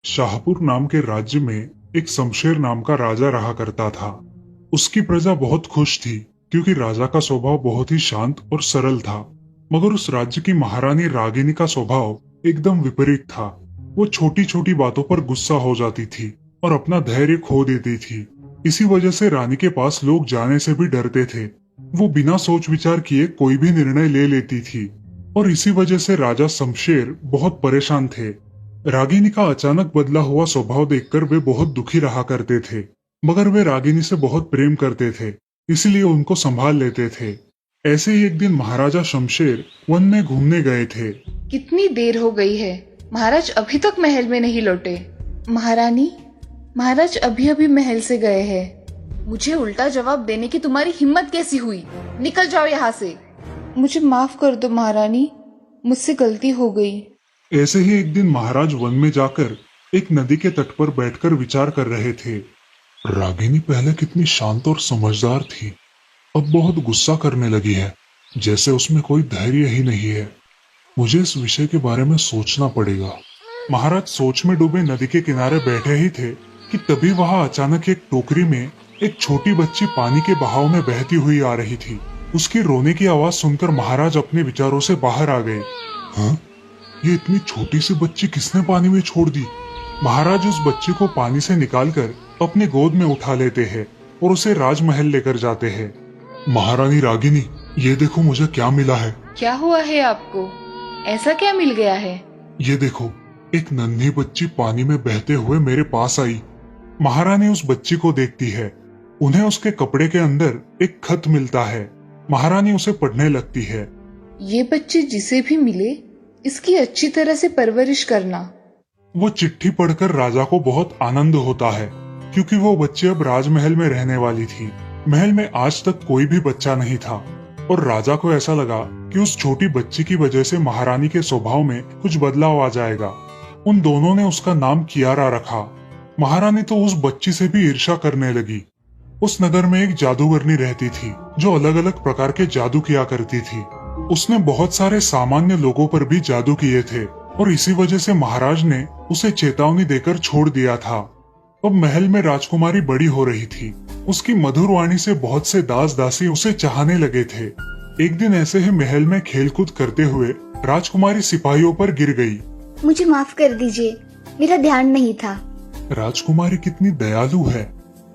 शाहपुर नाम के राज्य में एक शमशेर नाम का राजा रहा करता था। उसकी प्रजा बहुत खुश थी क्योंकि राजा का स्वभाव बहुत ही शांत और सरल था। मगर उस राज्य की महारानी रागिनी का स्वभाव एकदम विपरीत था। वो छोटी छोटी बातों पर गुस्सा हो जाती थी और अपना धैर्य खो देती थी। इसी वजह से रानी के पास लोग जाने से भी डरते थे। वो बिना सोच विचार किए कोई भी निर्णय ले लेती थी और इसी वजह से राजा शमशेर बहुत परेशान थे। रागिनी का अचानक बदला हुआ स्वभाव देखकर वे बहुत दुखी रहा करते थे, मगर वे रागिनी से बहुत प्रेम करते थे, इसलिए उनको संभाल लेते थे। ऐसे ही एक दिन महाराजा शमशेर वन में घूमने गए थे। कितनी देर हो गई है, महाराज अभी तक महल में नहीं लौटे। महारानी, महाराज अभी अभी महल से गए हैं। मुझे उल्टा जवाब देने की तुम्हारी हिम्मत कैसी हुई? निकल जाओ यहाँ से। मुझे माफ कर दो महारानी, मुझसे गलती हो गई। ऐसे ही एक दिन महाराज वन में जाकर एक नदी के तट पर बैठकर विचार कर रहे थे। रागिनी पहले कितनी शांत और समझदार थी, अब बहुत गुस्सा करने लगी है, जैसे उसमें कोई धैर्य ही नहीं है। मुझे इस विषय के बारे में सोचना पड़ेगा। महाराज सोच में डूबे नदी के किनारे बैठे ही थे कि तभी वहां अचानक एक टोकरी में एक छोटी बच्ची पानी के बहाव में बहती हुई आ रही थी। उसकी रोने की आवाज सुनकर महाराज अपने विचारों से बाहर आ गए। हाँ, ये इतनी छोटी सी बच्ची किसने पानी में छोड़ दी? महाराज उस बच्ची को पानी से निकालकर अपने गोद में उठा लेते हैं और उसे राजमहल लेकर जाते हैं। महारानी रागिनी, ये देखो मुझे क्या मिला है। क्या हुआ है आपको? ऐसा क्या मिल गया है? ये देखो, एक नन्ही बच्ची पानी में बहते हुए मेरे पास आई। महारानी उस बच्ची को देखती है। उन्हें उसके कपड़े के अंदर एक खत मिलता है। महारानी उसे पढ़ने लगती है। ये बच्ची जिसे भी मिले, इसकी अच्छी तरह से परवरिश करना। वो चिट्ठी पढ़कर राजा को बहुत आनंद होता है क्योंकि वो बच्ची अब राजमहल में रहने वाली थी। महल में आज तक कोई भी बच्चा नहीं था और राजा को ऐसा लगा कि उस छोटी बच्ची की वजह से महारानी के स्वभाव में कुछ बदलाव आ जाएगा। उन दोनों ने उसका नाम कियारा रखा। महारानी तो उस बच्ची से भी ईर्ष्या करने लगी। उस नगर में एक जादूगरनी रहती थी जो अलग अलग प्रकार के जादू किया करती थी। उसने बहुत सारे सामान्य लोगों पर भी जादू किए थे और इसी वजह से महाराज ने उसे चेतावनी देकर छोड़ दिया था। अब महल में राजकुमारी बड़ी हो रही थी। उसकी मधुर वाणी से बहुत से दास दासी उसे चाहने लगे थे। एक दिन ऐसे ही महल में खेलकूद करते हुए राजकुमारी सिपाहियों पर गिर गई। मुझे माफ कर दीजिए, मेरा ध्यान नहीं था। राजकुमारी कितनी दयालु है।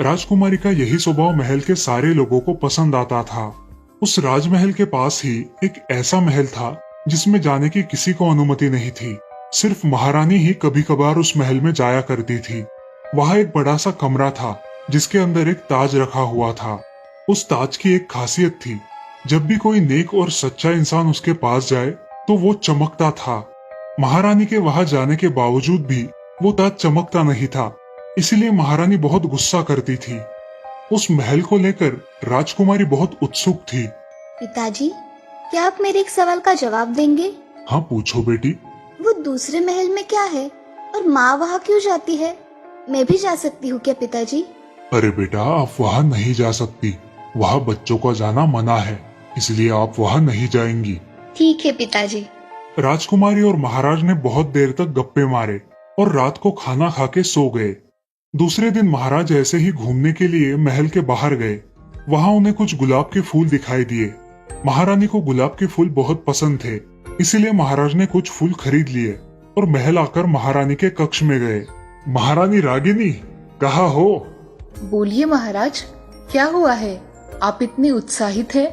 राजकुमारी का यही स्वभाव महल के सारे लोगों को पसंद आता था। उस राजमहल के पास ही एक ऐसा महल था जिसमें जाने की किसी को अनुमति नहीं थी। सिर्फ महारानी ही कभी कभार उस महल में जाया करती थी। वहाँ एक बड़ा सा कमरा था जिसके अंदर एक ताज रखा हुआ था। उस ताज की एक खासियत थी, जब भी कोई नेक और सच्चा इंसान उसके पास जाए तो वो चमकता था। महारानी के वहां जाने के बावजूद भी वो ताज चमकता नहीं था, इसलिए महारानी बहुत गुस्सा करती थी। उस महल को लेकर राजकुमारी बहुत उत्सुक थी। पिताजी, क्या आप मेरे एक सवाल का जवाब देंगे? हाँ, पूछो बेटी। वो दूसरे महल में क्या है और माँ वहाँ क्यों जाती है? मैं भी जा सकती हूँ क्या पिताजी? अरे बेटा, आप वहाँ नहीं जा सकती। वहाँ बच्चों का जाना मना है, इसलिए आप वहाँ नहीं जाएंगी। ठीक है पिताजी। राजकुमारी और महाराज ने बहुत देर तक गप्पे मारे और रात को खाना खा के सो गए। दूसरे दिन महाराज ऐसे ही घूमने के लिए महल के बाहर गए। वहां उन्हें कुछ गुलाब के फूल दिखाई दिए। महारानी को गुलाब के फूल बहुत पसंद थे, इसीलिए महाराज ने कुछ फूल खरीद लिए और महल आकर महारानी के कक्ष में गए। महारानी रागिनी, कहाँ हो? बोलिए महाराज, क्या हुआ है? आप इतने उत्साहित हैं?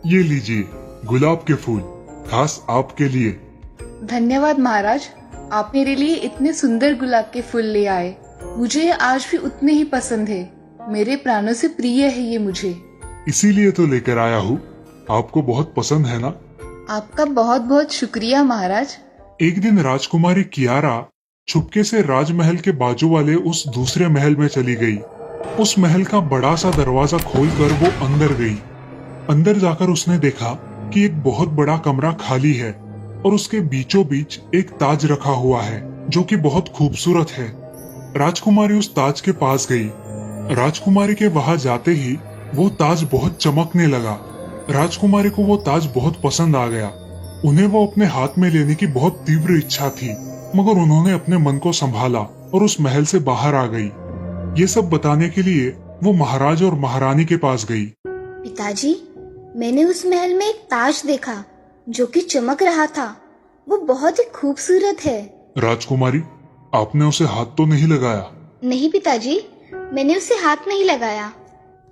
ये लीजिए गुलाब के फूल, खास आपके लिए। धन्यवाद महाराज, आप मेरे लिए इतने सुंदर गुलाब के फूल ले आए। मुझे ये आज भी उतने ही पसंद है। मेरे प्राणों से प्रिय है ये मुझे। इसीलिए तो लेकर आया हूँ। आपको बहुत पसंद है ना? आपका बहुत बहुत शुक्रिया महाराज। एक दिन राजकुमारी कियारा छुपके से राजमहल के बाजू वाले उस दूसरे महल में चली गई। उस महल का बड़ा सा दरवाजा खोलकर वो अंदर गई। अंदर जाकर उसने देखा कि एक बहुत बड़ा कमरा खाली है और उसके बीचों बीच एक ताज रखा हुआ है जो कि बहुत खूबसूरत है। राजकुमारी उस ताज के पास गई। राजकुमारी के वहां जाते ही वो ताज बहुत चमकने लगा। राजकुमारी को वो ताज बहुत पसंद आ गया। उन्हें वो अपने हाथ में लेने की बहुत तीव्र इच्छा थी। मगर उन्होंने अपने मन को संभाला और उस महल से बाहर आ गई। ये सब बताने के लिए वो महाराज और महारानी के पास गई। पिताजी, मैंने उस महल में एक ताज देखा जो कि चमक रहा था। वो बहुत ही खूबसूरत है। राजकुमारी, आपने उसे हाथ तो नहीं लगाया? नहीं पिताजी, मैंने उसे हाथ नहीं लगाया।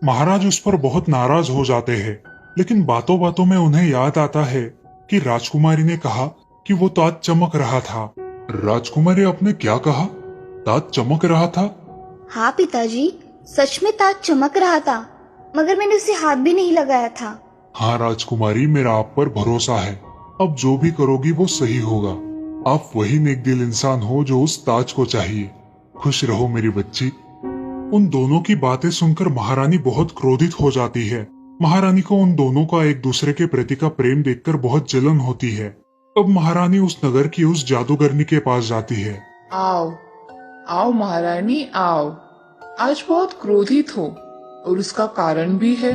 महाराज उस पर बहुत नाराज हो जाते हैं, लेकिन बातों बातों में उन्हें याद आता है कि राजकुमारी ने कहा कि वो ताज चमक रहा था। राजकुमारी, आपने क्या कहा? ताज चमक रहा था? हाँ पिताजी, सच में ताज चमक रहा था, मगर मैंने उसे हाथ भी नहीं लगाया था। हाँ राजकुमारी, मेरा आप पर भरोसा है। अब जो भी करोगी वो सही होगा। आप वही नेक दिल इंसान हो जो उस ताज को चाहिए। खुश रहो मेरी बच्ची। उन दोनों की बातें सुनकर महारानी बहुत क्रोधित हो जाती है। महारानी को उन दोनों का एक दूसरे के प्रति का प्रेम देखकर बहुत जलन होती है। अब महारानी उस नगर की उस जादूगरनी के पास जाती है। आओ आओ महारानी आओ, आज बहुत क्रोधित हो और उसका कारण भी है।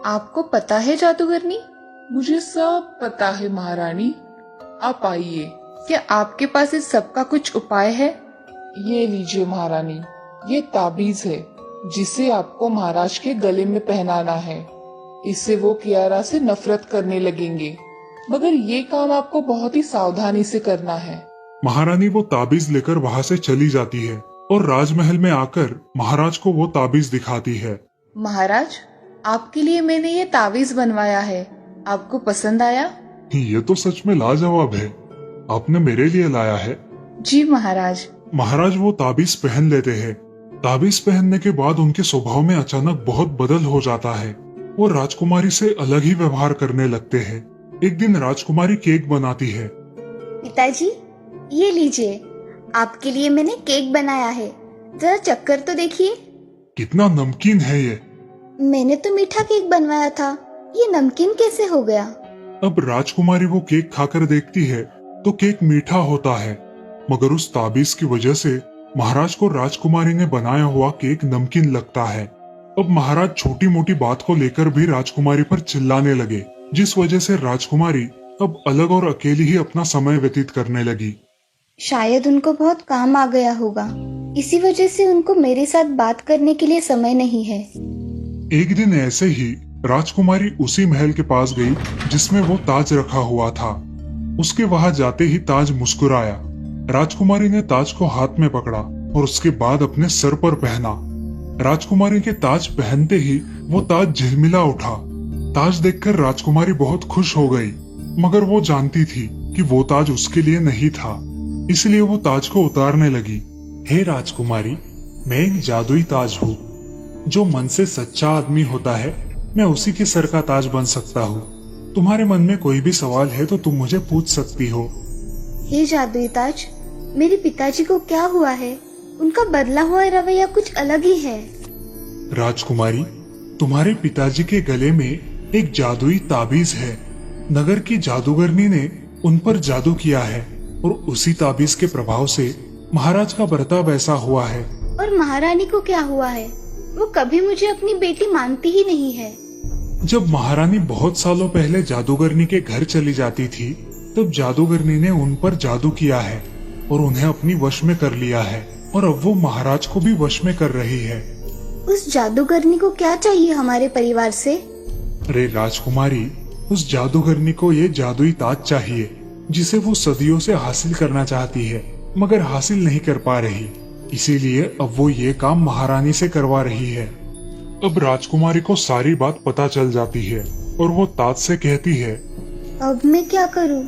आपको पता है जादूगरनी? मुझे सब पता है महारानी, आप आइए। क्या आपके पास इस सब का कुछ उपाय है? ये लीजिए महारानी, ये ताबीज है जिसे आपको महाराज के गले में पहनाना है। इससे वो कियारा से नफरत करने लगेंगे, मगर ये काम आपको बहुत ही सावधानी से करना है। महारानी वो ताबीज लेकर वहाँ से चली जाती है और राजमहल में आकर महाराज को वो ताबीज दिखाती है। महाराज, आपके लिए मैंने ये तावीज बनवाया है, आपको पसंद आया? ये तो सच में लाजवाब है। आपने मेरे लिए लाया है? जी महाराज। महाराज वो ताबीज पहन लेते हैं। ताबीज पहनने के बाद उनके स्वभाव में अचानक बहुत बदल हो जाता है। वो राजकुमारी से अलग ही व्यवहार करने लगते हैं। एक दिन राजकुमारी केक बनाती है। पिताजी, ये लीजिए, आपके लिए मैंने केक बनाया है, जरा चक्कर तो देखिए। कितना नमकीन है ये। मैंने तो मीठा केक बनवाया था, ये नमकीन कैसे हो गया? अब राजकुमारी वो केक खाकर देखती है तो केक मीठा होता है, मगर उस ताबीज की वजह से महाराज को राजकुमारी ने बनाया हुआ केक नमकीन लगता है। अब महाराज छोटी मोटी बात को लेकर भी राजकुमारी पर चिल्लाने लगे, जिस वजह से राजकुमारी अब अलग और अकेली ही अपना समय व्यतीत करने लगी। शायद उनको बहुत काम आ गया होगा, इसी वजह से उनको मेरे साथ बात करने के लिए समय नहीं है। एक दिन ऐसे ही राजकुमारी उसी महल के पास गई जिसमें वो ताज रखा हुआ था। उसके वहां जाते ही ताज मुस्कुराया। राजकुमारी ने ताज को हाथ में पकड़ा और उसके बाद अपने सर पर पहना। राजकुमारी के ताज पहनते ही वो ताज झिलमिला उठा। ताज देखकर राजकुमारी बहुत खुश हो गई, मगर वो जानती थी कि वो ताज उसके लिए नहीं था, इसलिए वो ताज को उतारने लगी। हे राजकुमारी, मैं एक जादुई ताज हूँ। जो मन से सच्चा आदमी होता है, मैं उसी के सर का ताज बन सकता हूँ। तुम्हारे मन में कोई भी सवाल है तो तुम मुझे पूछ सकती हो। हे जादुई ताज, मेरे पिताजी को क्या हुआ है? उनका बदला हुआ रवैया कुछ अलग ही है। राजकुमारी, तुम्हारे पिताजी के गले में एक जादुई ताबीज है। नगर की जादूगरनी ने उन पर जादू किया है और उसी ताबीज के प्रभाव से महाराज का बर्ताव ऐसा हुआ है। और महारानी को क्या हुआ है? वो कभी मुझे अपनी बेटी मानती ही नहीं है। जब महारानी बहुत सालों पहले जादूगरनी के घर चली जाती थी, तब जादूगरनी ने उन पर जादू किया है और उन्हें अपनी वश में कर लिया है, और अब वो महाराज को भी वश में कर रही है। उस जादूगरनी को क्या चाहिए हमारे परिवार से? अरे राजकुमारी, उस जादूगरनी को ये जादुई ताज चाहिए जिसे वो सदियों से हासिल करना चाहती है, मगर हासिल नहीं कर पा रही। इसीलिए अब वो ये काम महारानी से करवा रही है। अब राजकुमारी को सारी बात पता चल जाती है और वो ताज से कहती है, अब मैं क्या करूं?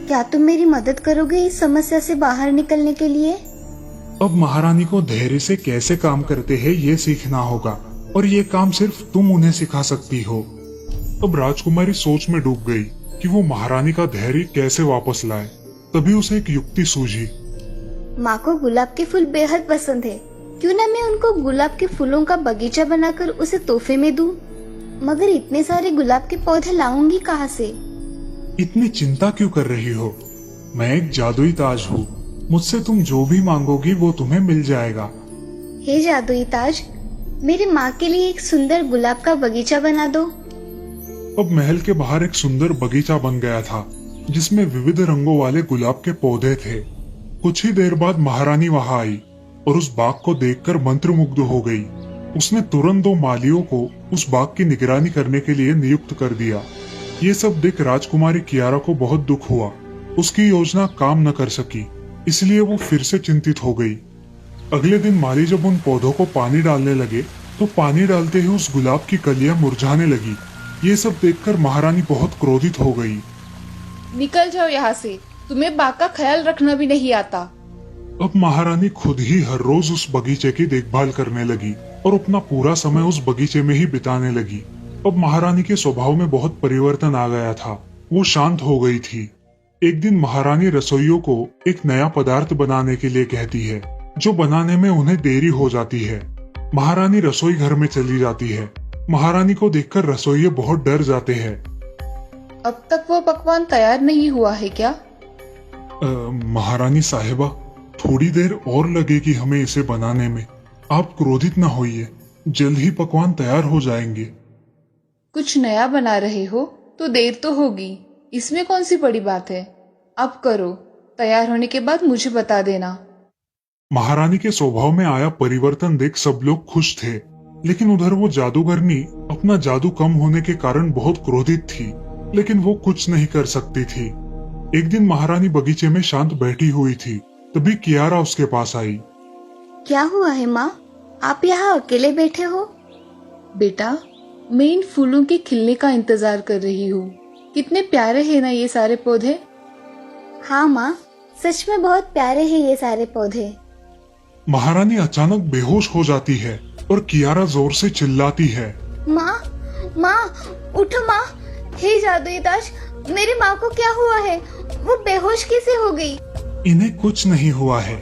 क्या तुम मेरी मदद करोगे इस समस्या से बाहर निकलने के लिए? अब महारानी को धैर्य से कैसे काम करते हैं ये सीखना होगा, और ये काम सिर्फ तुम उन्हें सिखा सकती हो। अब राजकुमारी सोच में डूब गई कि वो महारानी का धैर्य कैसे वापस लाए। तभी उसे एक युक्ति सूझी। माँ को गुलाब के फूल बेहद पसंद है, क्यों ना मैं उनको गुलाब के फूलों का बगीचा बनाकर उसे तोहफे में दूं? मगर इतने सारे गुलाब के पौधे लाऊंगी कहाँ से? इतनी चिंता क्यों कर रही हो? मैं एक जादुई ताज हूँ, मुझसे तुम जो भी मांगोगी वो तुम्हें मिल जाएगा। हे जादुई ताज, मेरी माँ के लिए एक सुंदर गुलाब का बगीचा बना दो। अब महल के बाहर एक सुंदर बगीचा बन गया था जिसमें विविध रंगों वाले गुलाब के पौधे थे। कुछ ही देर बाद महारानी वहां आई और उस बाग को देखकर मंत्रमुग्ध हो गई। उसने तुरंत 2 मालियों को उस बाग की निगरानी करने के लिए नियुक्त कर दिया। ये सब देख राजकुमारी कियारा को बहुत दुख हुआ। उसकी योजना काम न कर सकी, इसलिए वो फिर से चिंतित हो गई। अगले दिन माली जब उन पौधों को पानी डालने लगे तो पानी डालते ही उस गुलाब की कलियां मुरझाने लगी। ये सब देखकर महारानी बहुत क्रोधित हो गई। निकल जाओ यहाँ से, तुम्हें बाग का ख्याल रखना भी नहीं आता। अब महारानी खुद ही हर रोज उस बगीचे की देखभाल करने लगी और अपना पूरा समय उस बगीचे में ही बिताने लगी। अब महारानी के स्वभाव में बहुत परिवर्तन आ गया था। वो शांत हो गई थी। एक दिन महारानी रसोइयों को एक नया पदार्थ बनाने के लिए कहती है, जो बनाने में उन्हें देरी हो जाती है। महारानी रसोई घर में चली जाती है। महारानी को देखकर रसोइये बहुत डर जाते हैं। अब तक वो पकवान तैयार नहीं हुआ है क्या? महारानी साहिबा, थोड़ी देर और लगेगी हमें इसे बनाने में। आप क्रोधित न होइए, जल्द ही पकवान तैयार हो जाएंगे। कुछ नया बना रहे हो तो देर तो होगी, इसमें कौन सी बड़ी बात है। अब करो, तैयार होने के बाद मुझे बता देना। महारानी के स्वभाव में आया परिवर्तन देख सब लोग खुश थे, लेकिन उधर वो जादूगरनी अपना जादू कम होने के कारण बहुत क्रोधित थी, लेकिन वो कुछ नहीं कर सकती थी। एक दिन महारानी बगीचे में शांत बैठी हुई थी, तभी कियारा उसके पास आई। क्या हुआ है माँ, आप यहाँ अकेले बैठे हो? बेटा, मैं इन फूलों के खिलने का इंतजार कर रही हूँ। कितने प्यारे हैं ना ये सारे पौधे। हाँ माँ, सच में बहुत प्यारे हैं ये सारे पौधे। महारानी अचानक बेहोश हो जाती है और कियारा जोर से चिल्लाती है, माँ, माँ, उठो माँ। हे जादुई ताज, मेरी माँ को क्या हुआ है? वो बेहोश कैसे हो गई? इन्हें कुछ नहीं हुआ है,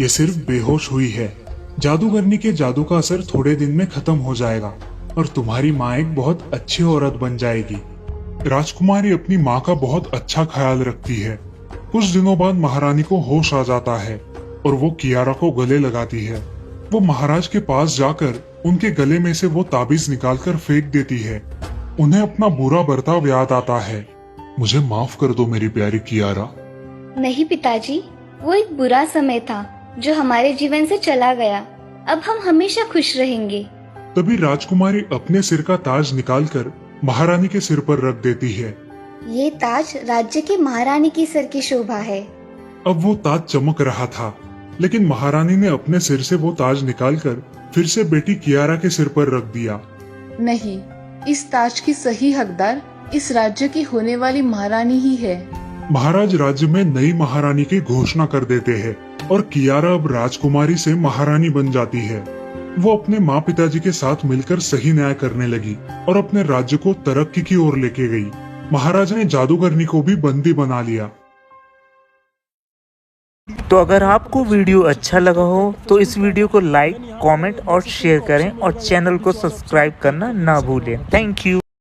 ये सिर्फ बेहोश हुई है। जादूगरनी के जादू का असर थोड़े दिन में खत्म हो जाएगा और तुम्हारी माँ एक बहुत अच्छी औरत बन जाएगी। राजकुमारी अपनी माँ का बहुत अच्छा ख्याल रखती है। कुछ दिनों बाद महारानी को होश आ जाता है और वो कियारा को गले लगाती है। वो महाराज के पास जाकर उनके गले में से वो ताबीज निकालकर फेंक देती है। उन्हें अपना बुरा बर्ताव याद आता है। मुझे माफ कर दो मेरी प्यारी कियारा। नहीं पिताजी, वो एक बुरा समय था जो हमारे जीवन से चला गया। अब हम हमेशा खुश रहेंगे। तभी राजकुमारी अपने सिर का ताज निकालकर महारानी के सिर पर रख देती है। ये ताज राज्य के महारानी की सर की शोभा है। अब वो ताज चमक रहा था, लेकिन महारानी ने अपने सिर से वो ताज निकालकर फिर से बेटी कियारा के सिर पर रख दिया। नहीं, इस ताज की सही हकदार इस राज्य की होने वाली महारानी ही है। महाराज राज्य में नई महारानी की घोषणा कर देते हैं और कियारा अब राजकुमारी से महारानी बन जाती है। वो अपने माँ पिताजी के साथ मिलकर सही न्याय करने लगी और अपने राज्य को तरक्की की ओर लेके गई। महाराज ने जादूगरनी को भी बंदी बना लिया। तो अगर आपको वीडियो अच्छा लगा हो तो इस वीडियो को लाइक, कमेंट और शेयर करें और चैनल को सब्सक्राइब करना ना भूलें। Thank you.